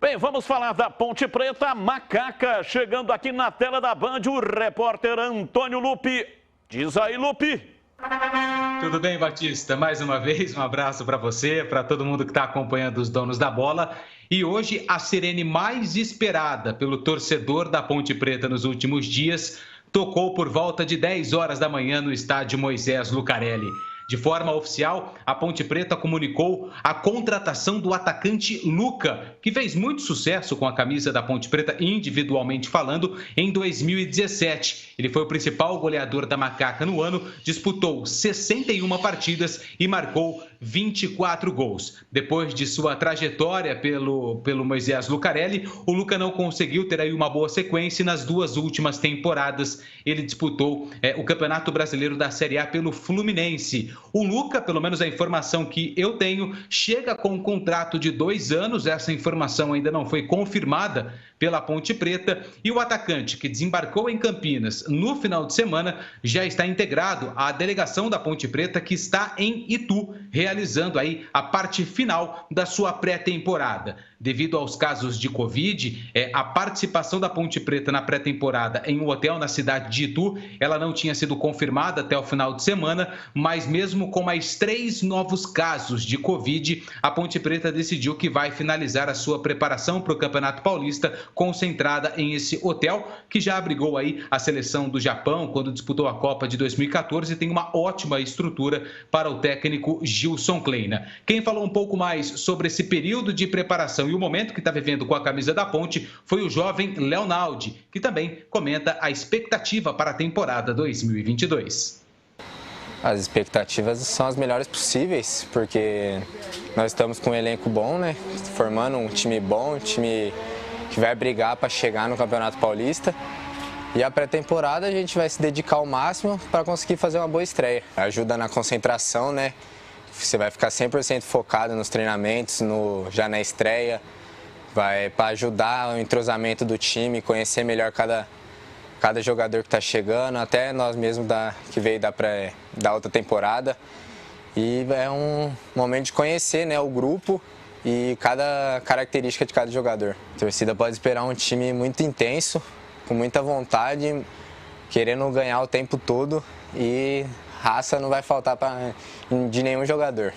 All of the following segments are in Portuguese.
Bem, vamos falar da Ponte Preta, a Macaca, chegando aqui na tela da Band, o repórter Antônio Lupi. Diz aí, Lupi. Tudo bem, Batista? Mais uma vez, um abraço para você, para todo mundo que está acompanhando os donos da bola. E hoje, a sirene mais esperada pelo torcedor da Ponte Preta nos últimos dias tocou por volta de 10 horas da manhã no estádio Moisés Lucarelli. De forma oficial, a Ponte Preta comunicou a contratação do atacante Luca, que fez muito sucesso com a camisa da Ponte Preta, individualmente falando, em 2017. Ele foi o principal goleador da Macaca no ano, disputou 61 partidas e marcou 24 gols. Depois de sua trajetória pelo Moisés Lucarelli, o Luca não conseguiu ter aí uma boa sequência e nas duas últimas temporadas ele disputou o Campeonato Brasileiro da Série A pelo Fluminense. O Luca, pelo menos a informação que eu tenho, chega com um contrato de 2 anos, essa informação ainda não foi confirmada pela Ponte Preta, e o atacante que desembarcou em Campinas no final de semana já está integrado à delegação da Ponte Preta que está em Itu, realizando aí a parte final da sua pré-temporada. Devido aos casos de Covid, a participação da Ponte Preta na pré-temporada em um hotel na cidade de Itu, ela não tinha sido confirmada até o final de semana, mas mesmo com mais 3 novos casos de Covid, a Ponte Preta decidiu que vai finalizar a sua preparação para o Campeonato Paulista concentrada em esse hotel, que já abrigou aí a seleção do Japão quando disputou a Copa de 2014 e tem uma ótima estrutura para o técnico Gilson Kleina. Quem falou um pouco mais sobre esse período de preparação e o momento que está vivendo com a camisa da Ponte foi o jovem Leonaldi, que também comenta a expectativa para a temporada 2022. As expectativas são as melhores possíveis, porque nós estamos com um elenco bom, né? Formando um time bom, um time que vai brigar para chegar no Campeonato Paulista. E a pré-temporada a gente vai se dedicar ao máximo para conseguir fazer uma boa estreia. Ajuda na concentração, né? Você vai ficar 100% focado nos treinamentos, já na estreia. Vai para ajudar o entrosamento do time, conhecer melhor cada jogador que está chegando, até nós mesmos que veio da outra temporada. E é um momento de conhecer, né, o grupo e cada característica de cada jogador. A torcida pode esperar um time muito intenso, com muita vontade, querendo ganhar o tempo todo, e raça não vai faltar de nenhum jogador.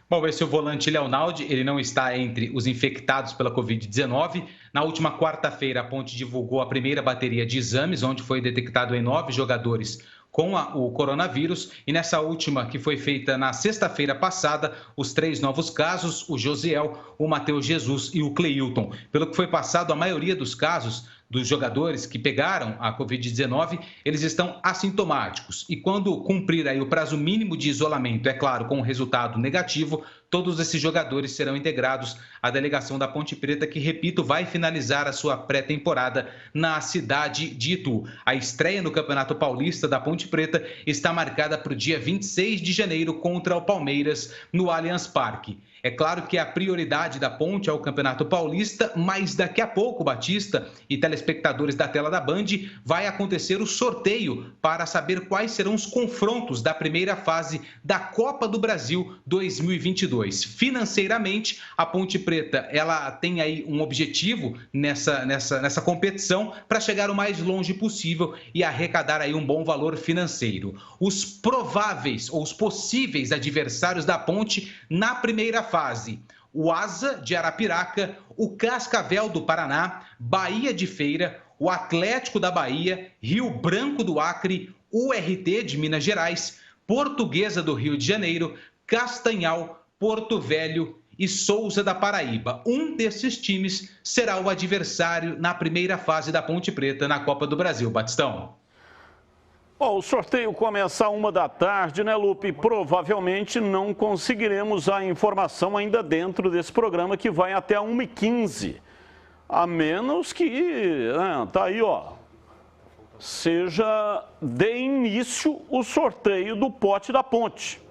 Bom, esse é o volante Leonaldi, ele não está entre os infectados pela Covid-19. Na última quarta-feira, a Ponte divulgou a primeira bateria de exames, onde foi detectado em 9 jogadores com o coronavírus, e nessa última, que foi feita na sexta-feira passada, os 3 novos casos, o Josiel, o Matheus Jesus e o Cleilton. Pelo que foi passado, a maioria dos casos dos jogadores que pegaram a Covid-19, eles estão assintomáticos. E quando cumprir aí o prazo mínimo de isolamento, é claro, com o resultado negativo, todos esses jogadores serão integrados à delegação da Ponte Preta, que, repito, vai finalizar a sua pré-temporada na cidade de Itu. A estreia no Campeonato Paulista da Ponte Preta está marcada para o dia 26 de janeiro contra o Palmeiras, no Allianz Parque. É claro que a prioridade da Ponte é o Campeonato Paulista, mas daqui a pouco, Batista e telespectadores da tela da Band, vai acontecer o sorteio para saber quais serão os confrontos da primeira fase da Copa do Brasil 2022. Financeiramente, a Ponte Preta ela tem aí um objetivo nessa competição para chegar o mais longe possível e arrecadar aí um bom valor financeiro. Os prováveis ou os possíveis adversários da Ponte na primeira fase: o Asa de Arapiraca, o Cascavel do Paraná, Bahia de Feira, o Atlético da Bahia, Rio Branco do Acre, URT de Minas Gerais, Portuguesa do Rio de Janeiro, Castanhal, Porto Velho e Souza da Paraíba. Um desses times será o adversário na primeira fase da Ponte Preta na Copa do Brasil. Batistão. Bom, o sorteio começa às 1 da tarde, né, Lupe? Provavelmente não conseguiremos a informação ainda dentro desse programa, que vai até 1h15. A menos que, tá aí, ó, dê início o sorteio do pote da Ponte.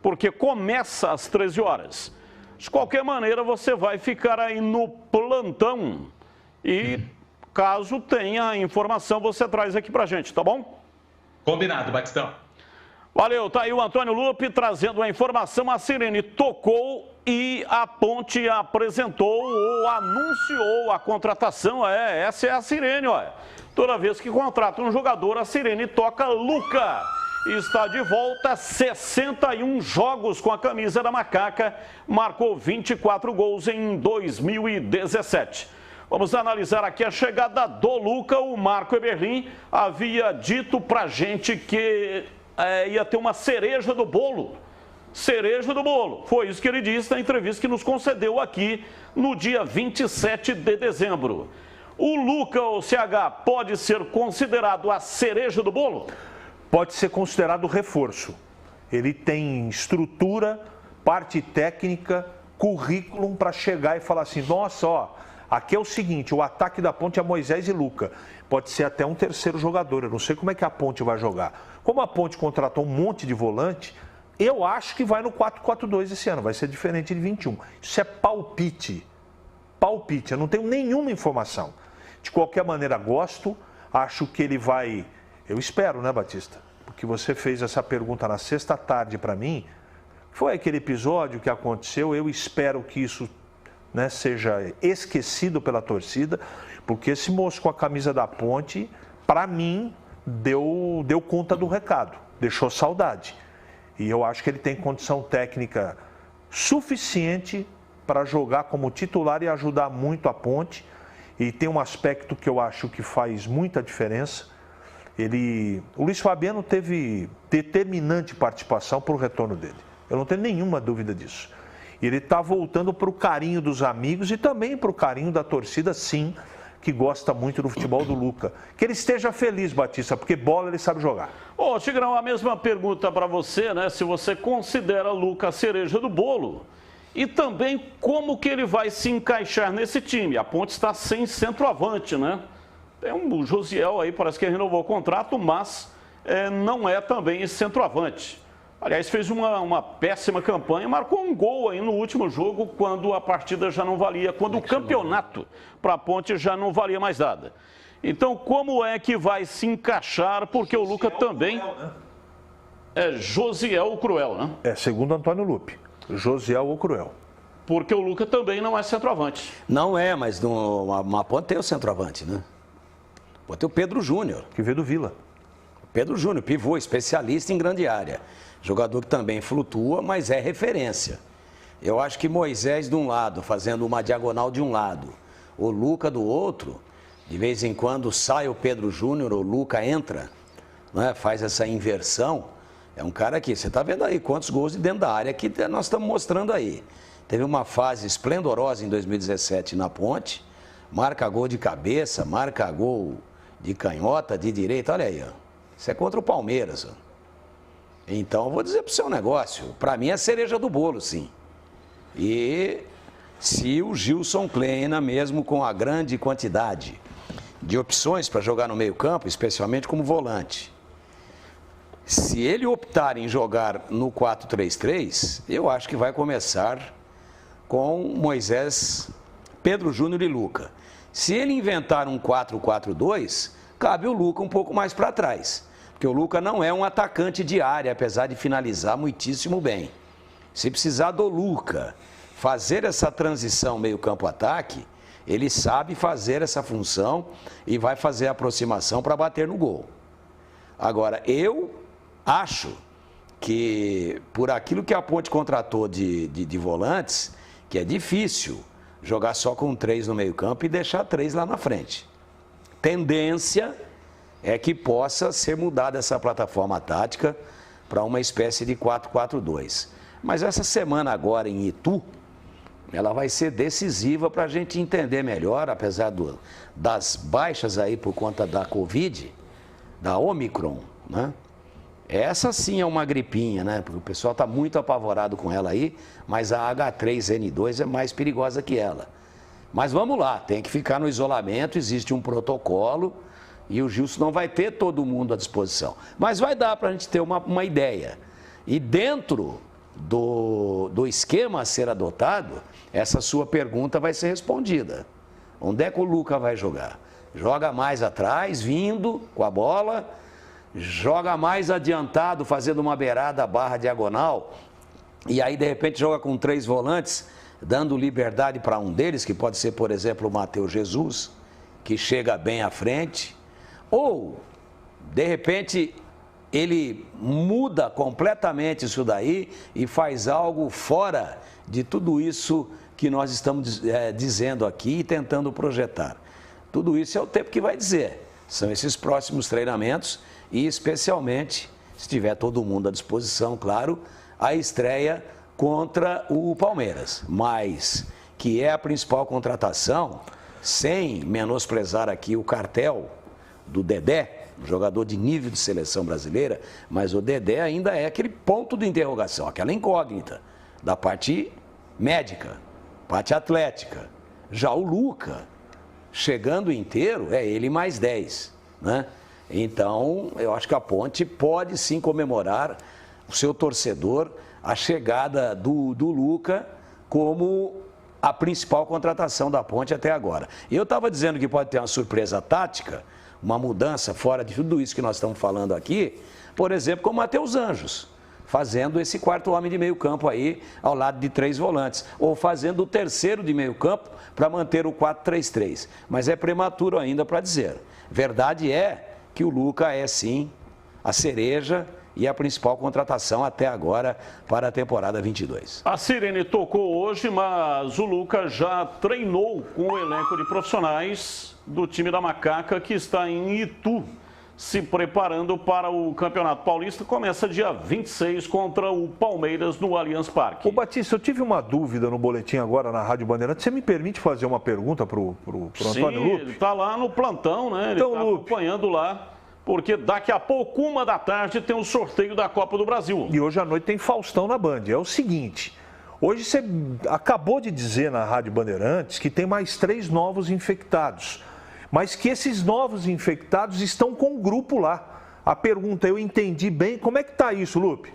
Porque começa às 13 horas. De qualquer maneira, você vai ficar aí no plantão. E caso tenha a informação, você traz aqui pra gente, tá bom? Combinado, Batistão. Valeu, tá aí o Antônio Lupi trazendo a informação. A sirene tocou e a Ponte apresentou ou anunciou a contratação. Essa é a sirene, olha. Toda vez que contrata um jogador, a sirene toca Luca. Está de volta, 61 jogos com a camisa da Macaca, marcou 24 gols em 2017. Vamos analisar aqui a chegada do Luca. O Marco Eberlin havia dito pra gente que ia ter uma cereja do bolo. Cereja do bolo. Foi isso que ele disse na entrevista que nos concedeu aqui no dia 27 de dezembro. O Luca, o CH, pode ser considerado a cereja do bolo? Pode ser considerado reforço. Ele tem estrutura, parte técnica, currículo para chegar e falar assim, nossa, ó, aqui é o seguinte, o ataque da Ponte é Moisés e Luca. Pode ser até um terceiro jogador, eu não sei como é que a Ponte vai jogar. Como a Ponte contratou um monte de volante, eu acho que vai no 4-4-2 esse ano, vai ser diferente de 21. Isso é palpite, palpite, eu não tenho nenhuma informação. De qualquer maneira, gosto, acho que ele vai... Eu espero, né, Batista? Porque você fez essa pergunta na sexta tarde para mim. Foi aquele episódio que aconteceu. Eu espero que isso, né, seja esquecido pela torcida, porque esse moço com a camisa da Ponte, para mim, deu conta do recado, deixou saudade. E eu acho que ele tem condição técnica suficiente para jogar como titular e ajudar muito a Ponte. E tem um aspecto que eu acho que faz muita diferença. O Luiz Fabiano teve determinante participação para o retorno dele. Eu não tenho nenhuma dúvida disso. Ele está voltando para o carinho dos amigos e também para o carinho da torcida, sim, que gosta muito do futebol do Luca. Que ele esteja feliz, Batista, porque bola ele sabe jogar. Ô, Tigrão, a mesma pergunta para você, né? Se você considera Luca a cereja do bolo e também como que ele vai se encaixar nesse time. A Ponte está sem centroavante, né? Tem o Josiel aí, parece que renovou o contrato, mas não é também esse centroavante. Aliás, fez uma péssima campanha, marcou um gol aí no último jogo, quando a partida já não valia, quando o campeonato para a Ponte já não valia mais nada. Então, como é que vai se encaixar? Porque o Luca também é Josiel o Cruel, né? Segundo Antônio Lupe, Josiel o Cruel. Porque o Luca também não é centroavante. Não é, mas uma Ponte tem o centroavante, né? Pode ter o Pedro Júnior. Que veio do Vila. Pedro Júnior, pivô, especialista em grande área. Jogador que também flutua, mas é referência. Eu acho que Moisés de um lado, fazendo uma diagonal de um lado, o Luca do outro, de vez em quando sai o Pedro Júnior, o Luca entra, né, faz essa inversão. É um cara que, você está vendo aí quantos gols de dentro da área que nós estamos mostrando aí. Teve uma fase esplendorosa em 2017 na Ponte, marca gol de cabeça, marca gol de canhota, de direita, olha aí, ó. Isso é contra o Palmeiras, ó. Então, eu vou dizer para o seu negócio, para mim é cereja do bolo, sim. E se o Gilson Kleina, mesmo com a grande quantidade de opções para jogar no meio campo, especialmente como volante, se ele optar em jogar no 4-3-3, eu acho que vai começar com Moisés, Pedro Júnior e Luca. Se ele inventar um 4-4-2, cabe o Luca um pouco mais para trás. Porque o Luca não é um atacante de área, apesar de finalizar muitíssimo bem. Se precisar do Luca fazer essa transição meio campo-ataque, ele sabe fazer essa função e vai fazer a aproximação para bater no gol. Agora, eu acho que por aquilo que a Ponte contratou de volantes, que é difícil jogar só com 3 no meio campo e deixar 3 lá na frente. Tendência é que possa ser mudada essa plataforma tática para uma espécie de 4-4-2. Mas essa semana agora em Itu, ela vai ser decisiva para a gente entender melhor, apesar das baixas aí por conta da Covid, da Omicron, né? Essa sim é uma gripinha, né? Porque o pessoal está muito apavorado com ela aí, mas a H3N2 é mais perigosa que ela. Mas vamos lá, tem que ficar no isolamento, existe um protocolo e o Gilson não vai ter todo mundo à disposição. Mas vai dar para a gente ter uma ideia. E dentro do esquema a ser adotado, essa sua pergunta vai ser respondida. Onde é que o Luca vai jogar? Joga mais atrás, vindo com a bola, joga mais adiantado, fazendo uma beirada barra diagonal, e aí de repente joga com 3 volantes, dando liberdade para um deles, que pode ser, por exemplo, o Matheus Jesus, que chega bem à frente, ou de repente ele muda completamente isso daí e faz algo fora de tudo isso que nós estamos dizendo aqui e tentando projetar. Tudo isso é o tempo que vai dizer. São esses próximos treinamentos e, especialmente, se tiver todo mundo à disposição, claro, a estreia contra o Palmeiras. Mas que é a principal contratação, sem menosprezar aqui o cartel do Dedé, um jogador de nível de seleção brasileira, mas o Dedé ainda é aquele ponto de interrogação, aquela incógnita da parte médica, parte atlética. Já o Luca, chegando inteiro, é ele mais 10, né? Então, eu acho que a Ponte pode sim comemorar o seu torcedor, a chegada do Luca como a principal contratação da Ponte até agora. Eu estava dizendo que pode ter uma surpresa tática, uma mudança fora de tudo isso que nós estamos falando aqui, por exemplo, com o Matheus Anjos, fazendo esse quarto homem de meio campo aí, ao lado de 3 volantes, ou fazendo o terceiro de meio campo para manter o 4-3-3. Mas é prematuro ainda para dizer. Verdade é que o Luca é sim a cereja e a principal contratação até agora para a temporada 22. A Sirene tocou hoje, mas o Luca já treinou com o elenco de profissionais do time da Macaca, que está em Itu, se preparando para o Campeonato Paulista. Começa dia 26 contra o Palmeiras no Allianz Parque. Ô Batista, eu tive uma dúvida no boletim agora na Rádio Bandeirantes. Você me permite fazer uma pergunta para o Antônio Lupe? Ele está lá no plantão, né? Ele está acompanhando lá, porque daqui a pouco, 1h da tarde, tem o sorteio da Copa do Brasil. E hoje à noite tem Faustão na Band. É o seguinte, hoje você acabou de dizer na Rádio Bandeirantes que tem mais 3 novos infectados, mas que esses novos infectados estão com o grupo lá. A pergunta, eu entendi bem, como é que está isso, Lupe?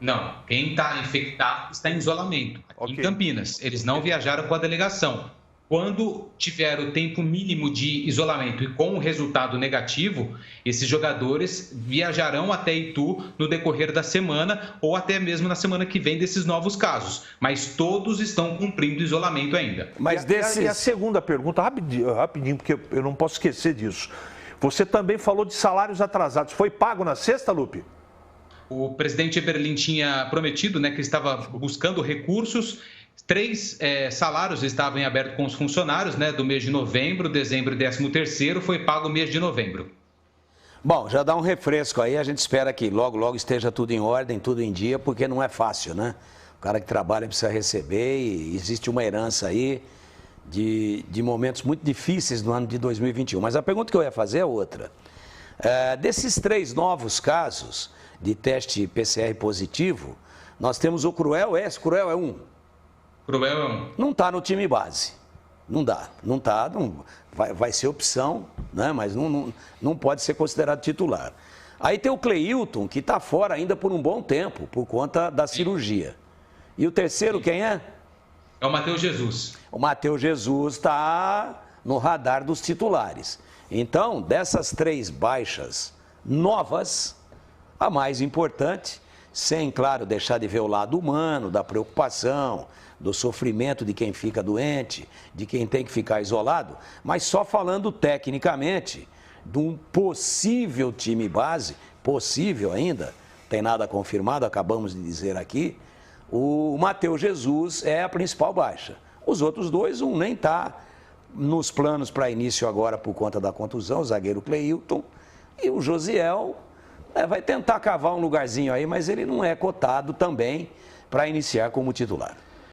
Não, quem está infectado está em isolamento, aqui em Campinas. Eles não viajaram com a delegação. Quando tiver o tempo mínimo de isolamento e com o resultado negativo, esses jogadores viajarão até Itu no decorrer da semana ou até mesmo na semana que vem desses novos casos. Mas todos estão cumprindo isolamento ainda. Mas e a segunda pergunta, rapidinho, porque eu não posso esquecer disso. Você também falou de salários atrasados. Foi pago na sexta, Lupe? O presidente Eberlin tinha prometido, né, que estava buscando recursos. 3 salários estavam em aberto com os funcionários, né, do mês de novembro, dezembro e 13º, foi pago o mês de novembro. Bom, já dá um refresco aí, a gente espera que logo esteja tudo em ordem, tudo em dia, porque não é fácil, né? O cara que trabalha precisa receber e existe uma herança aí de momentos muito difíceis no ano de 2021. Mas a pergunta que eu ia fazer é outra. Desses 3 novos casos de teste PCR positivo, nós temos o Cruel, esse Cruel é um. Cruel é um. Não está no time base. Não dá. Não está. Vai ser opção, né? Mas não pode ser considerado titular. Aí tem o Cleilton, que está fora ainda por um bom tempo, por conta da cirurgia. E o terceiro, quem é? É o Matheus Jesus. O Matheus Jesus está no radar dos titulares. Então, dessas 3 baixas novas, a mais importante, sem, claro, deixar de ver o lado humano, da preocupação, do sofrimento de quem fica doente, de quem tem que ficar isolado, mas só falando tecnicamente de um possível time base, possível ainda, tem nada confirmado, acabamos de dizer aqui, o Matheus Jesus é a principal baixa. Os outros 2, um nem está nos planos para início agora por conta da contusão, o zagueiro Cleilton, e o Josiel vai tentar cavar um lugarzinho aí, mas ele não é cotado também para iniciar como titular.